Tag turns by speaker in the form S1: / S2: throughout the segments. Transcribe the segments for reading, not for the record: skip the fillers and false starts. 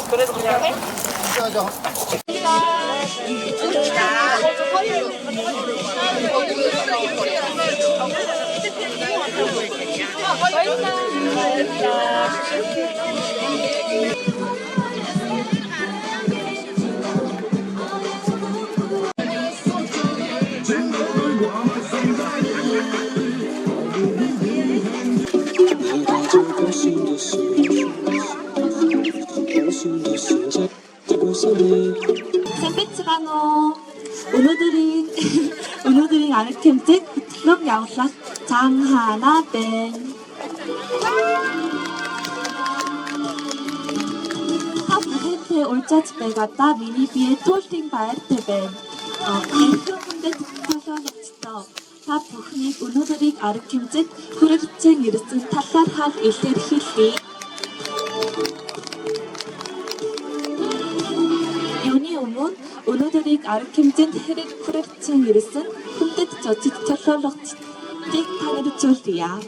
S1: 그래도 그냥 해?
S2: 샌드위치가노 은우들이 아르캠직 그럼 야우락 장하나 벤 하부헤테 올짜집에 갔다 미니비에 톨팅 바에테 벤 에크로군데 타사락치터 하부흐니 은우들이 아르캠직 후르르챙 이르슨 타사할 일테르히리 요니 오문 은우들이 아르캠진 헤르 쿠르르챙 이르슨 훈데트 저치 철철럭치 띡 타르르 쫄리야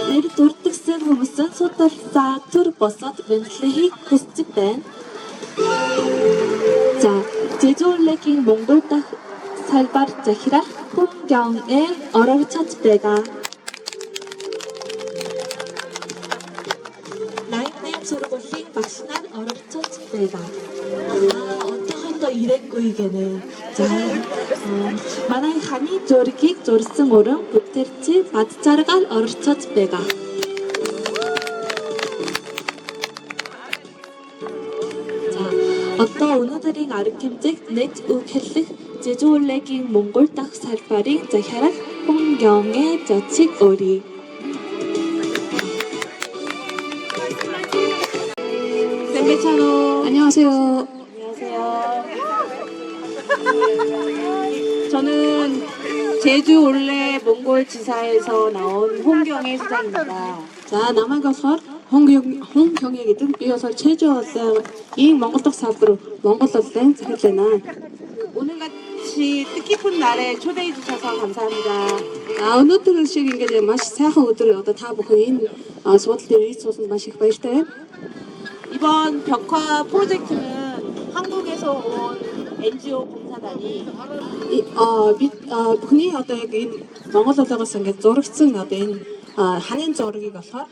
S2: 내리 돌뜩슨 후무슨 소탈사 투르버섯 웬슬레히 코스집벤 자 제주올레깅 몽골딱 살바르 자히라 홍경의 어라르 차츠베가 라인네임 소르골링 막신한 어라르 차츠베가 어떠한도 이랬고 이게는 자 만화의 한이 조르킥 조르승 오름 부테르치 마트차르갈 어라르 차츠베가 어떠 은우들이 아르캠직 넷 우켈릭 제주올레깅 몽골 딱 살파링 자혈락 홍경의 저칙 오리
S3: 샌베차노 안녕하세요.
S2: 안녕하세요.
S3: 저는 제주 올레 몽골 지사에서 나온 홍경애 수장입니다.
S4: За намайг болохоор Хонг гэдэг би болохоор 최저어서 이 몽골떡 사업으로 몽골 улсын захирал байна.
S3: 오늘같이 뜻깊은 날에 초대해 주셔서 감사합니다.
S4: өнөөдөр шиг ингээд маш сайхан өдөр одоо та бүхэн энэ суудлын дээр ирж суусан маш их баяртай байна.
S3: 이번 벽화 프로젝트는 한국에서 온 NGO 봉사단이
S4: бид бүхний одоо яг энэ Монгол улсаас ингээд зурагцсан одоо энэ 한인 зургийг болохоор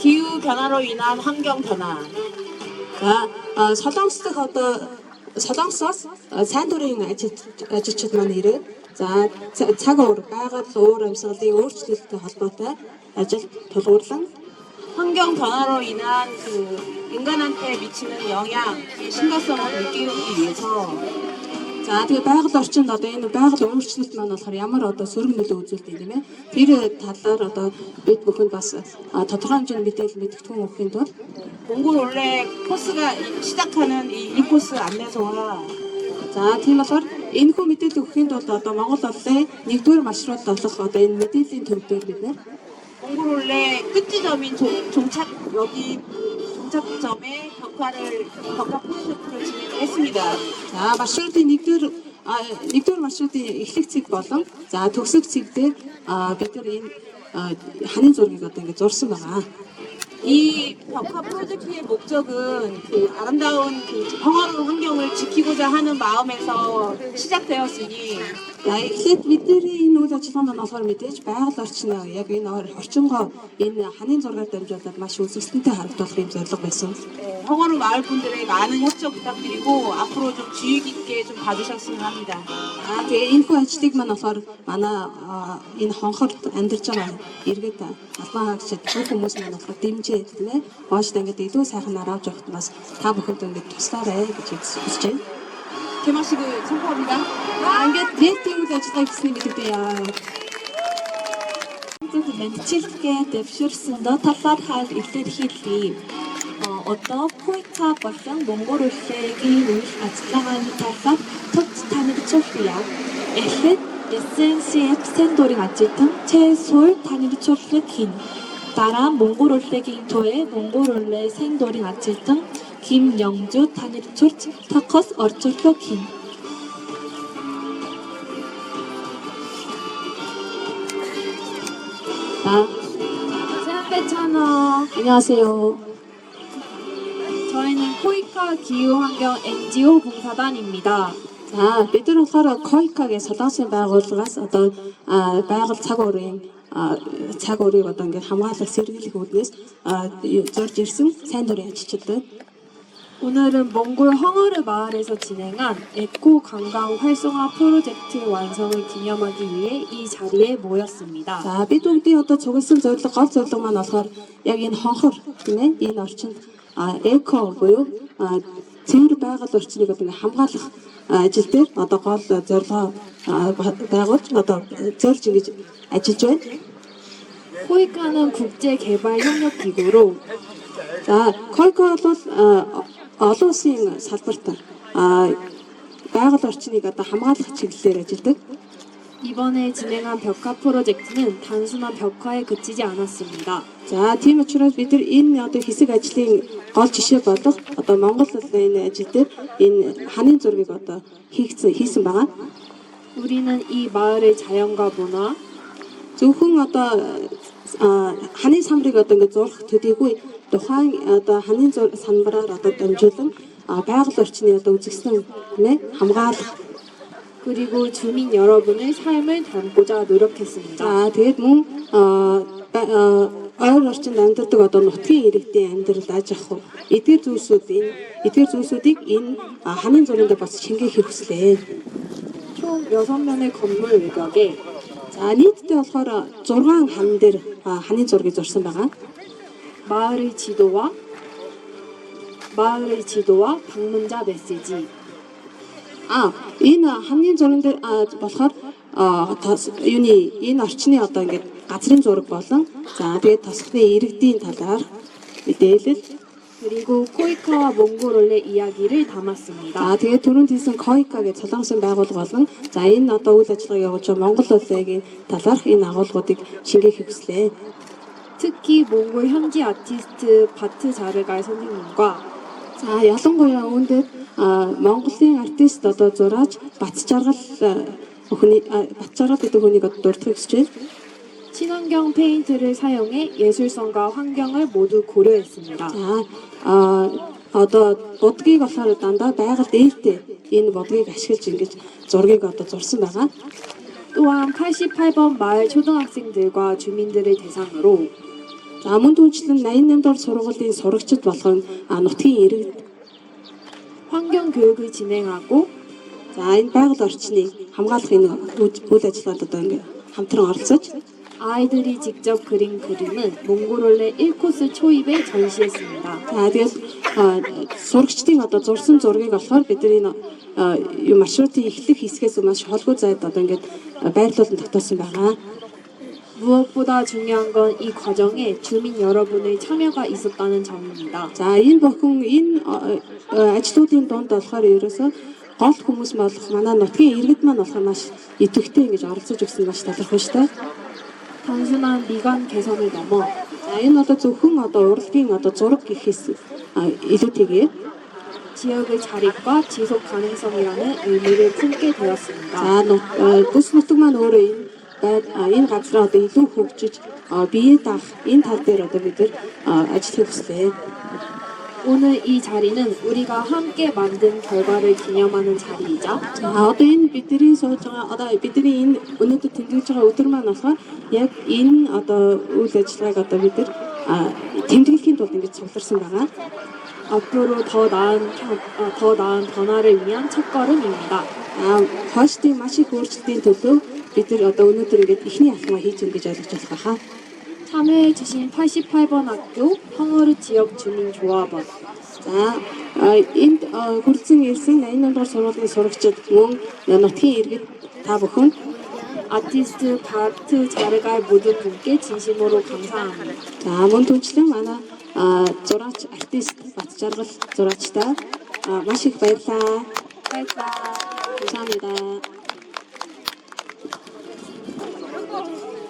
S3: 기후 변화로 인한 환경 변화,
S4: Солонгос дэх одоо Солонгосоос сайн дурын ажилчид маань ирээд цаг уур байгаль уур амьсгалын өөрчлөлттэй холбоотой ажил тулгуурлан
S3: 환경 변화로 인한 그 인간한테 미치는 영향, 심각성을 느끼기 위해서
S4: тэгээ байгаль орчинд одоо энэ байгаль өөрчлөлт маань болохоор ямар одоо сөрөг нөлөө үзүүлдэг юм бэ? Тэр талаар одоо бид бүхэн бас тодорхой хэмжээний мэдээлэл мэдгэтгүн өгөхийн тулд
S3: 몽골 올레 코스가 시작하는 이 코스 안내소와
S4: тийм болохоор энэ хүү мэдээлэл өгөхийн тулд одоо Монгол улсын 1-р маршрут болох одоо энэ мэдээллийн төвдөр бид нэр
S3: 몽골 올레 끝지점인 종착점에 벽화 프로젝트를 진행했습니다.
S4: маршрутын 1-р маршрутын эхлэх цэг болон төгсөх цэг дээр бид нар энэ 한인 зургийг одоо ингэ зурсан байгаа.
S3: 이 벽화 프로젝트의 목적은 그 아름다운 그 평화로운 환경을 지키고자 하는 마음에서 시작되었으니
S4: эхлээд бидний энэ үйл ажиллагаа маань болохоор мэдээж байгаль орчноо яг энэ орчингоо энэ 한인 зургаар дамжуулаад маш үзэсгэлэнтэй харагдуулах юм зорилго байсан.
S3: 평화로운 마을 분들의 많은 협조 부탁드리고 앞으로 좀 주의 깊게 좀 봐주셨으면 합니다.
S4: Тэгээ энэ хүү ажлыг маань болохоор манай энэ хонхорд амьдарч байгаа иргэд албан хаагчид бүх хүмүүс маань болохоор дэмжиж тийм ээ хоошд ингээд илүү сайхан авч явахт бас та бүхэнд ингээд туслаарай гэж хүсэж байна.
S3: 개막식을 선포합니다.
S4: ингээд нийтийн үйл ажиллагаа хийсний мэдээ яа.
S2: 맨칠게 дэвширсэндөө талаар хаал илэрхийлье. Одоо Пуйка болон Монгол улсгийн үйл ажиллагааны талаар товч танилцуулъя. Эхлээд SNCF 센도링 아지튼 최솔 단일초를 긴 дараа 몽골 올레긴 토의 몽골 올레 센도링 아지튼 김영주 단일초 터커스 얼초로 긴
S4: 샌베차노 안녕하세요.
S2: 코이카 기후환경 NGO 봉사단입니다.
S4: За бид нар болохоор Койка-гийн солонгосын байгууллагаас одоо байгаль цаг уурыг одоо ингээд хамгаалах сэргийлэх үүднээс зорж ирсэн сайн дурын ажилчид байна.
S2: 오늘은 몽골 헝어르 마을에서 진행한 에코 관광 활성화 프로젝트 완성을 기념하기 위해 이 자리에 모였습니다.
S4: За бид бүгдийн одоо цугласан зорилго гол зорилго маань болохоор яг энэ хонхор тийм ээ энэ орчинд эко буюу цэвэр байгаль орчныг одоо ингээд хамгаалах ажил дээр одоо гол зорилгоо байгуулж одоо зорж ингэж ажиллаж байна.
S2: 코이카는 국제개발협력기구로
S4: За Койка бол олон улсын салбарт байгаль орчныг одоо хамгаалах чиглэлээр ажилладаг.
S2: 이번에 진행한 벽화 프로젝트는 단순한 벽화에 그치지 않았습니다.
S4: За тийм учраас бид нар энэ одоо хэсэг ажлын гол жишээ болох одоо Монгол энэ ажил дээр энэ ханын зургийг одоо хийсэн байгаа.
S2: 우리는 이 마을의 자연과 문화,
S4: Зөвхөн одоо ханын самрыг одоо ингэ зурх төдийгүй тухайн одоо ханын санбараар одоо дамжуулан байгаль орчны одоо үзэсгэлэн хамгаалах.
S2: 그리고 주민 여러분의 삶을 담고자 노력했습니다.
S4: За тэгээд мөн ойр орчинд амьдардаг одоо нутгийн иргэдийн амьдрал аж ахуй эдгээр зүйлсүүдийг энэ ханын зурганд бас шингээхийг хүслээ.
S2: 총 6면의 건물 외벽에
S4: За нийтдээ болохоор 6 хан дээр ханын зургийг зурсан байгаа.
S2: 마을의 지도와 방문자 메시지.
S4: Энэ хамгийн зурган дээр болохоор энэ орчны одоо ингээд газрын зураг болон за тэгээд тосхны иргэдийн талаар мэдээлэл
S2: 그리고 코이카와 몽골올레 이야기를 담았습니다.
S4: за тэгээд түрүүнд хэлсэн Койка гэж солонгосын байгууллага болон за энэ одоо үйл ажиллагаа явуулж байгаа Монгол улсын талаарх энэ агуулгуудыг шингээхийг хүслээ.
S2: 특히 몽골 현지 아티스트 바트 자르갈 선생님과
S4: За ялангуяа үүндээ Монголын артист одоо зураач Батчаргал гэдэг хүнийг дурдахыг хүсэж байна.
S2: 친환경 페인트를 사용해 예술성과 환경을 모두 고려했습니다.
S4: За одоо будгийг болохоор дандаа байгаль ээлтэй энэ будгийг ашиглаж ингэж зургийг одоо зурсан байгаа.
S2: 또한 88번 마을 초등학생들과 주민들을 대상으로
S4: За мөн түнчлэн 88 дугаар сургуулийн сурагчид болгон нутгийн иргэд
S2: 환경 교육을 진행하고
S4: за энэ байгаль орчныг хамгаалах энэ үйл ажиллагаанд одоо ингэ хамтран оролцож
S2: 아이들이 직접 그린 그림은 몽골올레 1코스 초입에 전시했습니다.
S4: за тэгээд сурагчдын одоо зурсан зургийг болохоор бид энэ маршрутын эхлэх хэсгээс маш холбоо зайд одоо ингэ байрлуулан тогтоосон байгаа.
S2: 무엇보다 중요한 건 이 과정에 주민 여러분의 참여가 있었다는 점입니다.
S4: За энэ бүхэн энэ ажлуудын донд болохоор ерөөсөө гол хүмүүс болох манай нутгийн иргэд маань болохоор маш идэвхтэй ингэж оролцож өгсөн маш талархав шүү дээ.
S2: 단순한 미관 개선을 넘어
S4: За энэ одоо зөвхөн одоо урлагийн одоо зураг гэхээс илүүтэйгээр
S2: 지역의 자립과 지속 가능성이라는 의미를 품게 되었습니다.
S4: за бүс нутаг маань өөрөө энэ газраа одоо илүү хөгжиж бие даах энэ тал дээр одоо бид нар ажиллах хүслээ.
S2: 오늘 이 자리는 우리가 함께 만든 결과를 기념하는 자리이자
S4: За одоо энэ бидний сууж байгаа одоо бидний энэ өнөөдөр тэмдэглэж байгаа өдөр маань болохоор яг энэ одоо үйл ажиллагааг одоо бид нар тэмдэглэхийн тулд ингэж цугларсан байгаа.
S2: 앞으로 더 나은 변화를 위한 첫걸음입니다.
S4: Хойштын маш их өөрчлөлтийн төлөө бид нар одоо өнөөдөр ингэж эхний алхмаа хийж өгнө гэж ойлгож болох байхаа.
S2: 참여해주신 88번 학교 헝어르 지역 주민조합원
S4: За энд хүрсэн ирсэн 88 дугаар сургуулийн сурагчид мөн нутгийн иргэд та бүхэн
S2: 아티스트 바트 자르갈 모든 분께 진심으로 감사합니다.
S4: за мөн түнчлэн манай зураач артист Батчаргал зураачтай маш их баярлалаа. 감사합니다.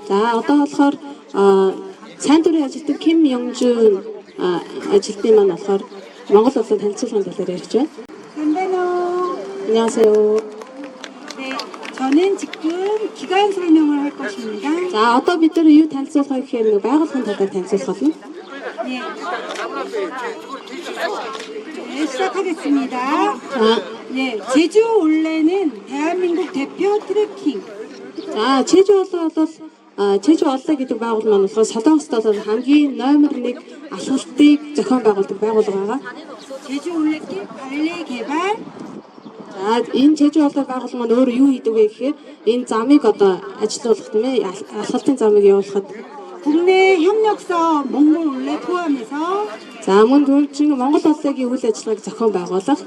S4: За одоо болохоор сайн дурын ажилтг Ким Ёнжун ажилтны маань болохоор Монгол улсын танилцуулгын талаар ярьж байна. 안녕하세요.
S1: 네, 저는 지금 기간 설명을 할 것입니다.
S4: За одоо бид нар юу танилцуулах гэхээр нэг байгууллагын талаар танилцуулах болно.
S1: 네. 네, 시작하겠습니다.
S4: 자,
S1: 네, 제주 올레는 대한민국 대표 트레킹.
S4: за Чеж олоо бол Чеж олоо гэдэг байгууллага маань болохоор Солонгост бол хамгийн номер 1 алхалтыг зохион байгуулдаг байгууллага байгаа.
S1: 제주 올레길 발레 개발,
S4: За энэ Чеж олоо байгууллага маань өөрөө юу хийдэг вэ гэхээр энэ замыг одоо ажилуулах тийм ээ алхалтын замыг явуулахад
S1: 국내 협력서 몽골 올레 포함해서
S4: за мөн түрүүн Монгол улсаагийн үйл ажиллагааг зохион байгуулах.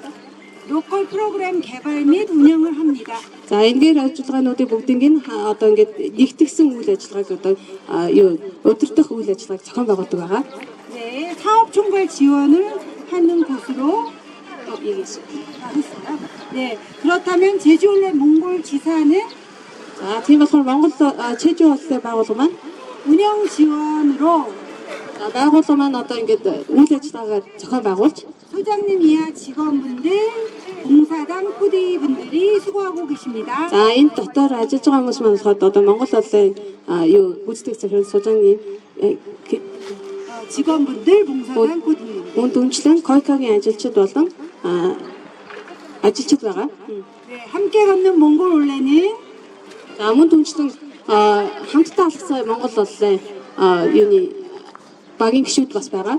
S1: 로컬 프로그램 개발 및 운영을 합니다.
S4: За энэгээр ажиллагаануудыг бүгдийг нь одоо ингээд нэгтгэсэн үйл ажиллагааг одоо юу удирдах үйл ажиллагааг зохион байгуулдаг байгаа.
S1: 네, 사업 총괄 지원을 하는 곳으로
S4: 얘기했어요.
S1: 네, 그렇다면 제주 올레 몽골 지사는
S4: За тийм болохоор Монгол Чеж улсын байгууллага маань
S1: 운영 지원으로
S4: байгууллага маань одоо ингээд үйл ажиллагаагаар зохион байгуулж
S1: 소장님 이하 직원분들, 봉사단 코디분들이 수고하고 계십니다.
S4: за энэ дотор ажиллаж байгаа хүмүүс маань болохоор одоо Монгол улсын юу гүйцэтгэх захирал суужааны
S1: 직원분들, 봉사단 코디님.
S4: үнд үнчлэн койкагийн ажилчид болон ажилчид байгаа.
S1: 네, 함께 걷는 몽골 올레는
S4: За мөн түнчлэн хамтдаа алхсан Монгол улсын юуны багийн гишүүд бас байгаа.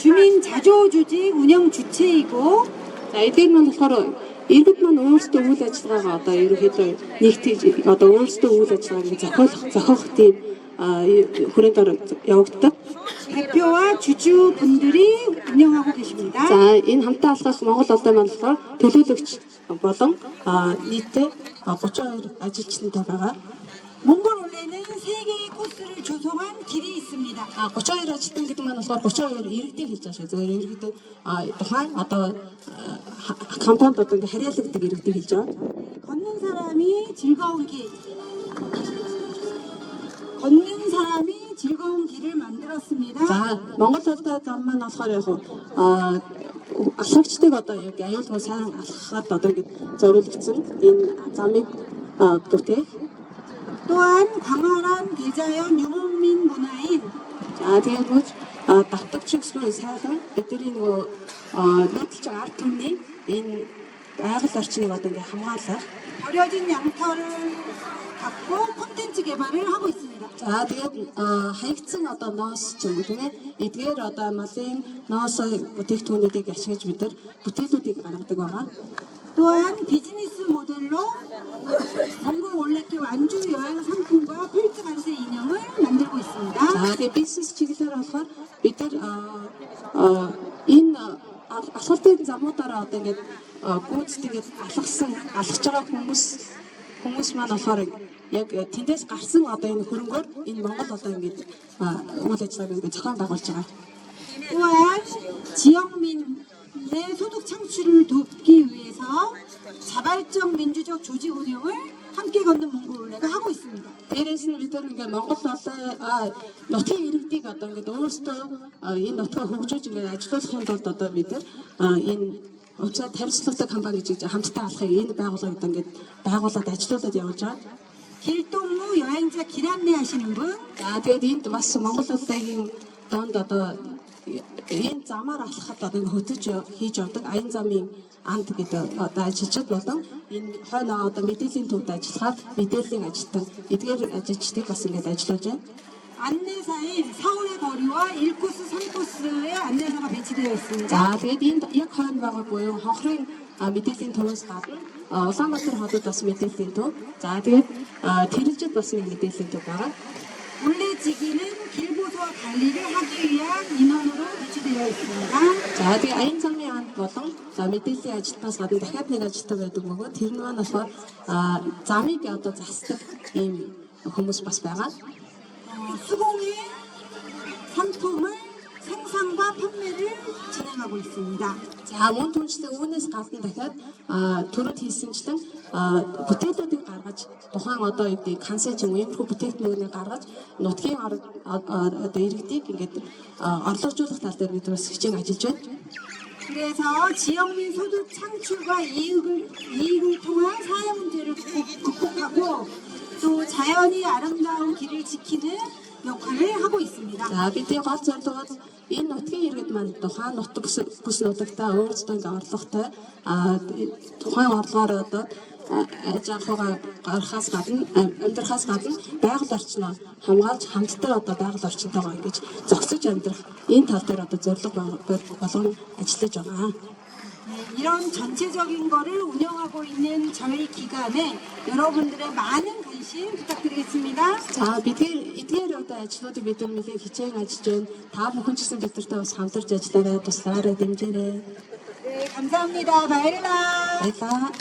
S1: 주민 자조조직 운영 주체이고
S4: За эдгээр маань болохоор иргэд маань өөрсдөө үйл ажиллагаагаа одоо ерөнхийдөө нэгтгэж одоо өөрсдөө үйл ажиллагааг зохиох тийм хүрээнд явагддаг.
S1: 대표와 주주분들이 운영하고 계십니다.
S4: За энэ хамтдаа алхах Монгол улсын маань болохоор төлөөлөгч болон нийтдээ 32 ажилчтай байгаа.
S1: 몽골 올레는 3개의 코스를 조성한 길이 있습니다.
S4: 32 ажилтан гэдэг маань болохоор 32 иргэдийг хэлж байгаа шүү. Зөвхөн иргэдэд тухайн одоо компанид одоо ингээ харьяалагддаг иргэдийг хэлж байгаа.
S1: 걷는 사람이 즐거운 길. 걷는 사람이 즐거운 길을 만들었습니다.
S4: За Монгол улстай зам маань болохоор яг алхагчдыг одоо яг аюулгүй сайн алхахад одоо ингэ зориулагдсан энэ замыг бүтээх.
S1: 또한 광활한 대자연 유목민 문화인
S4: За тэгээд мөн давтагчгүй сайхан бидний нөгөө нийтлж ард түмний энэ байгаль орчныг одоо ингэ хамгаалах.
S1: 버려진 양털을 갖고 콘텐츠 개발을 하고 있습니다.
S4: За тэгээд хаягдсан одоо ноос ч юм уу тийм ээ эдгээр одоо малын ноос бүтээгдэхүүнүүдийг ашиглаж бид нар бүтээлүүдийг гаргадаг байгаа.
S1: 또한 비즈니스 모델로 몽골 올레길 완주 여행 상품과 펠트 관세 인형을 만들고 있습니다.
S4: За тэгээд бизнес чиглэлээр болохоор бид нар энэ алхалтын замуудаараа одоо ингээд гүйцэтгэж алхаж байгаа хүмүүс маань болохоор яг тэндээс гарсан одоо энэ хөрөнгөөр энэ Монгол одоо ингээд үйл ажиллагааг ингээд зохион байгуулж байгаа.
S1: 또한 지역민의 소득 창출을 돕기 위해서 자발적 민주적 조직 운영을 함께 걷는 몽골 올레가 하고 있습니다.
S4: Дээрээс нь бид нар ингээд Монгол улсын нутгийн иргэдийг одоо ингээд өөрсдөө энэ нутгаа хөгжүүлж ингээд ажилуулахын тулд одоо бид нар энэ уцаа тархицлагтай компани гэж хамтдаа алхахыг энэ байгууллагад ингээд байгуулад ажилуулад явуулж байгаа.
S1: 길동무 여행자 길 안내하시는 분,
S4: За тэгээд энд бас Монгол улсын донд одоо энэ замаар алхахад одоо хөтөж хийж явдаг аян замын анд гэдэг одоо ажилчид болон энэ хойно одоо мэдээллийн төвд ажиллахаар мэдээллийн ажилтан эдгээр ажилчдыг бас ингээд ажиллаж байна.
S1: 안내사인 서울의 거리와 1코스, 3코스의 안내사가 배치되어 있습니다.
S4: За тэгээд энд яг хойно байгаа буюу хонхрын мэдээллийн төвөөс гадна Улаанбаатар хотод бас мэдээллийн төв. За тэгээд Тэрэлжид бас нэг мэдээллийн төв байгаа.
S1: 올레지기는 길보수와 관리를 하기 위한 인원으로 배치되어 있습니다.
S4: За тэгээд аян замын анд болон за мэдээллийн ажилтнаас гадна дахиад нэг ажилтан байдаг бөгөөд тэр нь маань болохоор замыг одоо засдаг ийм хүмүүс бас байгаа.
S1: 수공예 상품을 생산과 판매를 진행하고 있습니다.
S4: За мөн түнчлэн үүнээс гадна дахиад төрөд хийсэнчлэн бүтээлүүдийг гаргаж тухайн одоо юу гэдэг канцэ ч юм уу иймэрхүү бүтээгдэхүүнийг гаргаж нутгийн одоо иргэдийг ингээд орлогожуулах тал дээр бид бас хичээн ажиллаж байна.
S1: 그래서 지역민 소득 창출과 이익을 통한 사회 문제를 극복하고 또 자연이 아름다운 길을 지키는 역할을 하고 있습니다.
S4: За бидний гол зорилго бол энэ нутгийн иргэд маань тухайн нутаг бүс нутагтаа өөрсдөө ингээ орлоготой тухайн орлогоор одоо аж ахуйгаа гаргахаас гадна амьдрахаас гадна байгаль орчноо хамгаалж хамтдаа одоо байгаль орчинтойгоо ингэж зохицож амьдрах энэ тал дээр одоо зорилго болгон ажиллаж байгаа.
S1: 이런 전체적인 거를 운영하고 있는 저희 기관에 여러분들의 많은 관심 부탁드리겠습니다.
S4: За бидний эдгээр одоо ажлуудыг бид нэлээд хичээн ажиллаж байна. Та бүхэн ч гэсэн бидэртэй бас хамтарч ажиллаарай, туслаарай, дэмжээрэй.
S1: 네, 감사합니다. 바이올라.
S4: Баярлалаа.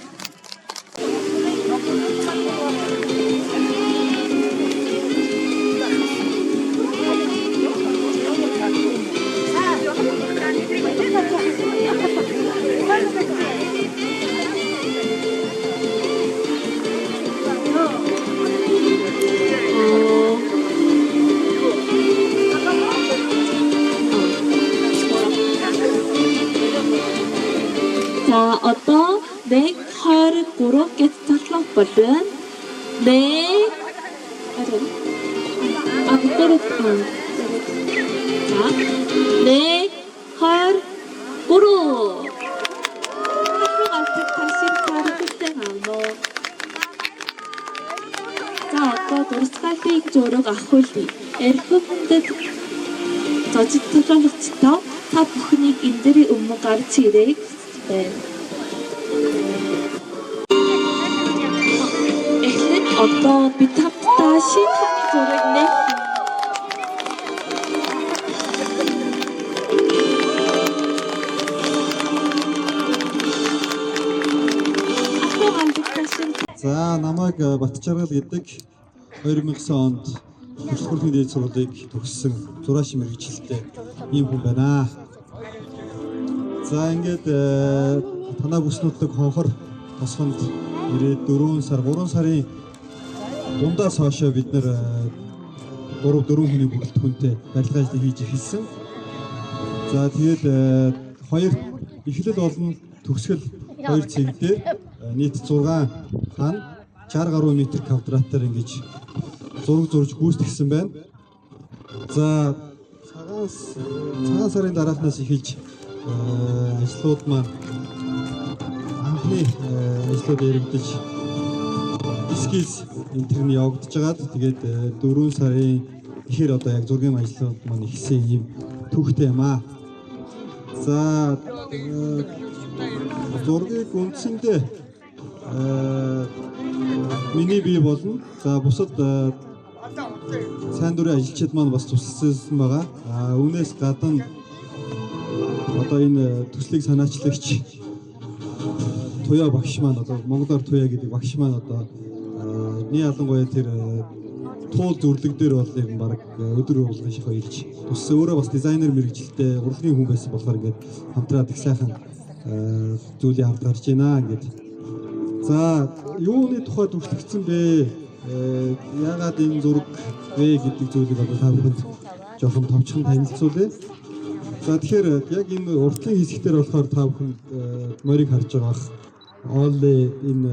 S5: За одоо 123 гэж цаглах болон 1 앞으로 자, 123 앞으로 다시 바로 끝내가고 за одоо дурсгалтыг зураг авахулъя. Эрхэм хүндэт зочид төлөөлөгчдөө та бүхнийг энэ дэрийн өмнө гарч ирээ байна. Эхлээд одоо бид хамтдаа шинэ хааны зураг нэх.
S6: За намайг Батчаргал гэдэг 2009 онд хөтөлбөрийн дээд сургуулийг төгссөн зураач мэргэжилтэй ийм хүн байна. За ингээд танаа бүснүүддэг хонхор тосгонд ирээд 3 сарын дундаас хойшоо бид нэр 4 хүний бүрэлдэхүүнтэй барилгын ажлыг хийж эхэлсэн. За тэгээд хоёр эхлэл болон төгсгөл хоёр цэг дээр нийт 6 хаан 60 гаруй метр квадратаар ингэж зураг зурж гүйцэтгсэн байна. За цагаан сарын дараахнаас эхэлж ажлууд маань анхны ажлууд яригдж эскиз интерний явагдаж байгаад тэгээд 4 сарын ихэр одоо яг зургийн ажлууд маань ихсэн юм түүхтэй юм аа. За зургийг үндсэндээ миний бие болно. За бусад сайн дурын ажилчид маань бас тусалсан байгаа. Үүнээс гадна одоо энэ төслийг санаачлагч Туяа багш маань одоо монголоор Туяа гэдэг багш маань одооний ялангуяа тэр туул зүрлэг дээр бол юм баг өдөр болгон шихо илж туссан. Өөрөө бас дизайнер мэргэжилтэй урлагийн хүн байсан болохоор ингээд хамтраад их сайхан зүйлийг авд гарч байна ингээд. За юуны тухайд өвчлөгдсөн бэ? Яагаад энэ зураг вэ гэдэг зүйлийг одоо та бүхэнд жоохон томчхон танилцуулъя. За тэгэхээр яг энэ уртлын хэсгээр болохоор та бүхэн морийг харж байгаа бах. Олли энэ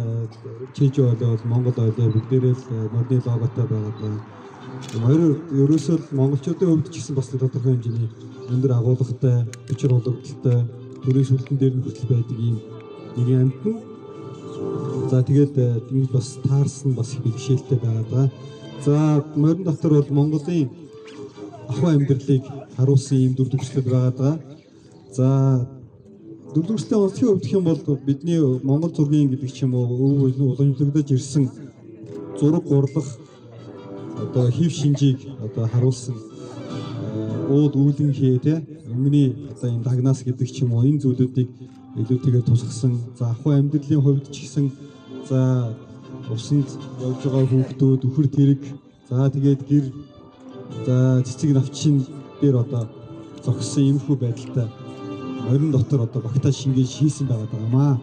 S6: чижо олоо Монгол олоо бүгдээрээ л модны логотой байгаа. Хоёр ерөөсөө монголчуудын хувьд ч гэсэн бас тодорхой хэмжээний өндөр агуулгатай, өчр улагдaltaй, төрийн сүлтэн дээр нь хүртэл байдаг ийм нэг амтэн. За тэгээд ингэж бас таарсан бас их бэлгшээлтэй байгаа. За морин дотор бол Монголын ахуй амьдралыг харуулсан ийм дүр төрхлөд байгаа. За дүр төрхлөө онцгийн хувьд гэх юм бол бидний Монгол зургийн гэдэг ч юм уу уламжлагдаж ирсэн зураг урлах одоо хэв шинжийг одоо харуулсан ууд үүлэн хээ те өмнөний одоо энэ дагнаас гэдэг ч юм уу энэ зүйлүүдийг илүүтэйгээр тусгасан. За ахуй амьдралын хувьд ч гэсэн за усанд явж байгаа хүүхдүүд үхэр тэрэг за тэгээд гэр за цэцэг навчин дээр одоо зогссон юмхүү байдалтай морин дотор одоо багтаа шингээж хийсэн байгаа юмаа.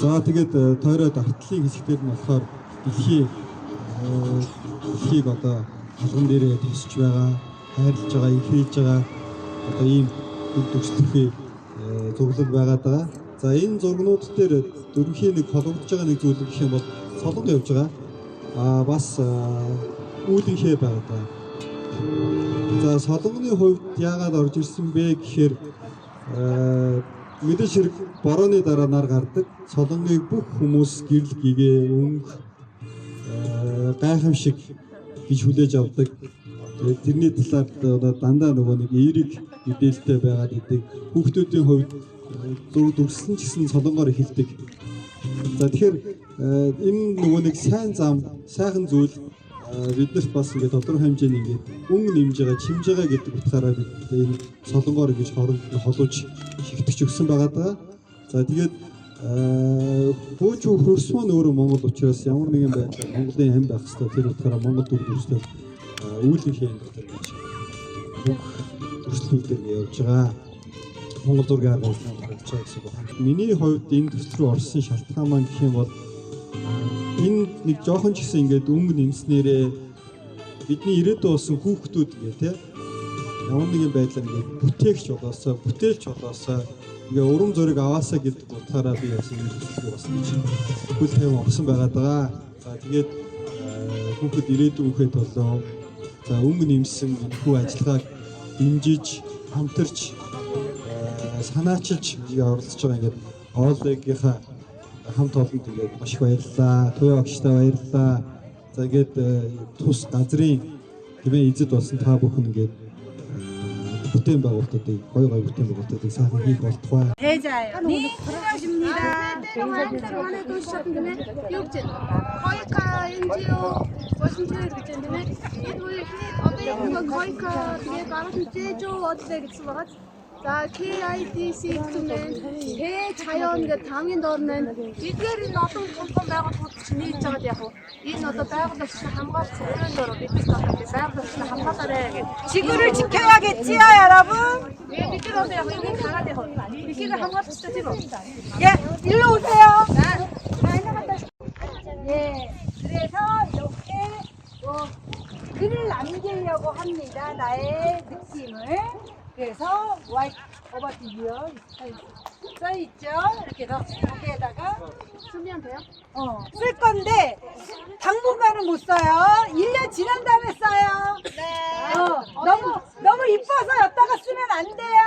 S6: За тэгээд тойроод артлын хэсгээр нь болохоор дэлхийг одоо халган дээрээ тусч байгаа, хайрлаж байгаа, ихээж байгаа одоо ийм дүр төрхтэй зурлал байгаад байгаа. За энэ зургнууд дээр дөрвхийн нэг холбогдож байгаа нэг зүйл гэх юм бол солонгод явж байгаа. Бас үүлэнхээ байгаа. За Солонгоны хувьд яагаад орж ирсэн бэ гэхээр мэдээж хэрэг борооны дараа нар гардаг. Солонгыг бүх хүмүүс гэрэл гэгээ өнгө гайхамшиг гэж хүлээж авдаг. Тэгээд тэрний талаар одоо дандаа нөгөө нэг эерэг мэдээлэлтэй байгаад идэг. Хүүхдүүдийн хувьд дүрслэн ч гэсэн солонгоор эхэлдэг. За тэгэхээр энэ нөгөө нэг сайн зам, сайхан зүйл биднэрт бас ингээд тодорхой хэмжээний ингээд өнгө нэмж байгаа, чимж байгаа гэдэг утгаараа бид энэ солонгоор ингэж хооронд нь холууж шигтгэж өгсөн байгаа даа. За тэгээд бөөч хөрс маань өөрөө Монгол учраас ямар нэгэн байдлаар Монголын ам байх хэрэгтэй. Тэр утгаараа Монгол төр төрслөө үүлэнхээ гэдэг гэж бүх төрслүүдээр явж байгаа. Монгол зургийн арга барилаар гаргаж байгаа гэсэн үг байна. Миний хувьд энэ төсөл рүү орсон шалтгаан маань гэх юм бол энэ нэг жоохон ч гэсэн ингээд өнгө нэмснээрээ бидний ирээдүйн болсон хүүхдүүд гээ те ямар нэгэн байдлаар ингээд бүтээгч болоосоо бүтээлч болоосоо ингээ урам зориг аваасаа гэдэг утгаараа би яасан энэ төслийг бас гэж хөл тавин олсон байгаад байгаа. За тэгээд хүүхэд ирээдүйнхээ төлөө за өнгө нэмсэн энэхүү ажиллагааг дэмжиж хамтарч санаачилж оролцож байгаа ингээд ООЛ-ийнхаа хамт олонд ингээд маш их баярлалаа. Туяа багштай баярлалаа. За ингээд тус газрын тэмээ эзэд болсон та бүхэн ингээд бүтээн байгуулалтуудыг гой бүтээн байгуулалтуудыг сайхан хийх болтугай.
S1: 대자예요. 네, 수고하십니다.
S7: Koika NGO Washington гэдэг нэмээ одоо Koika тэгээд гарах мэдээж одлээ гэсэн байгаа. За KIDC гэдэг нь 자연 гэдэг хамгийн доор нь эдгээр энэ олон компани байгууллагууд чинь нийлж байгаад яг энэ одоо байгууллагын хамгаалц өрөөнд ороо бидний одоо байгууллагын хамгаалаарай гэж
S1: 지구를 지켜야겠지요, 여러분?
S7: бид нар одоо яг энэ хараад яг энийг хамгаалах хэрэгтэй тийм үү?
S1: 예, 일로 오세요. 예, 그래서 이렇게 글을 남기려고 합니다. 나의 느낌을. 그래서 White over the year 써 있죠. 이렇게 해서 여기에다가
S7: 쓰면 돼요?
S1: 쓸 건데 당분간은 못 써요. 1년 지난 다음에 써요.
S7: 네.
S1: 너무 이뻐서 였다가 쓰면 안 돼요.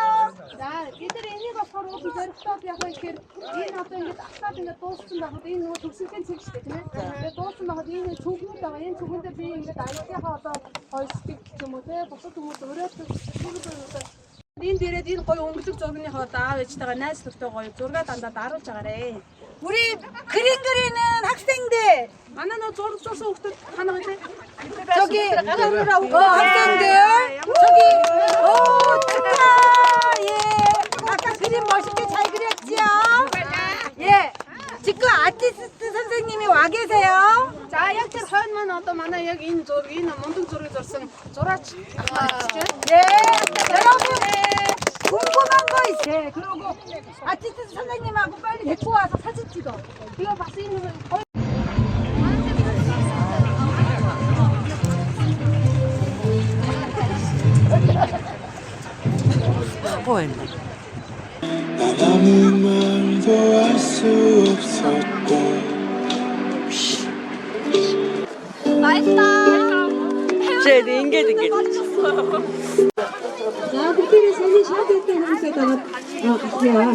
S7: За бидний энийг болохоор би зоригтой яг ихээр энэ одоо ингэж ахаад ингэ дууссан байхад энэ нөгөө төгсгөлийн цэг шүү дээ тийм ээ. Тэгээд дууссан байхад энэ цүгнүүд байгаа. Энэ цүгэндээ би ингэ айлтынхаа одоо хойстик гэх юм уу те бусад хүмүүс өрөөд цүгнүүд энэ дээрээ энэ гоё өнгөлөг зургийнхаа одоо аав ээжтэйгээ найзлахтай гоё зураг дандаа даруулж байгаарэ.
S1: 우리 그림 그리는 학생들
S7: Манай нөө зураг зурсан хүмүүс ханаа вэ?
S1: 저기 학생들 저기 축하 예 아까 그림 멋있게 잘 그렸지요 예 지금 아티스트 선생님이 와 계세요
S7: За яг тэр хойно маань одоо манай яг энэ зураг энэ мундаг зургийг зурсан зураач
S1: 예 여러분 궁금한 거 있어요 그리고 아티스트 선생님하고 빨리 데리고 와서 사진 찍어
S7: 이거 봤어 이거
S8: 난 아무 말도 할 수 없었던
S2: За тэгэхээр саний шууд хэлсэн хүмүүсээ даваад авъя.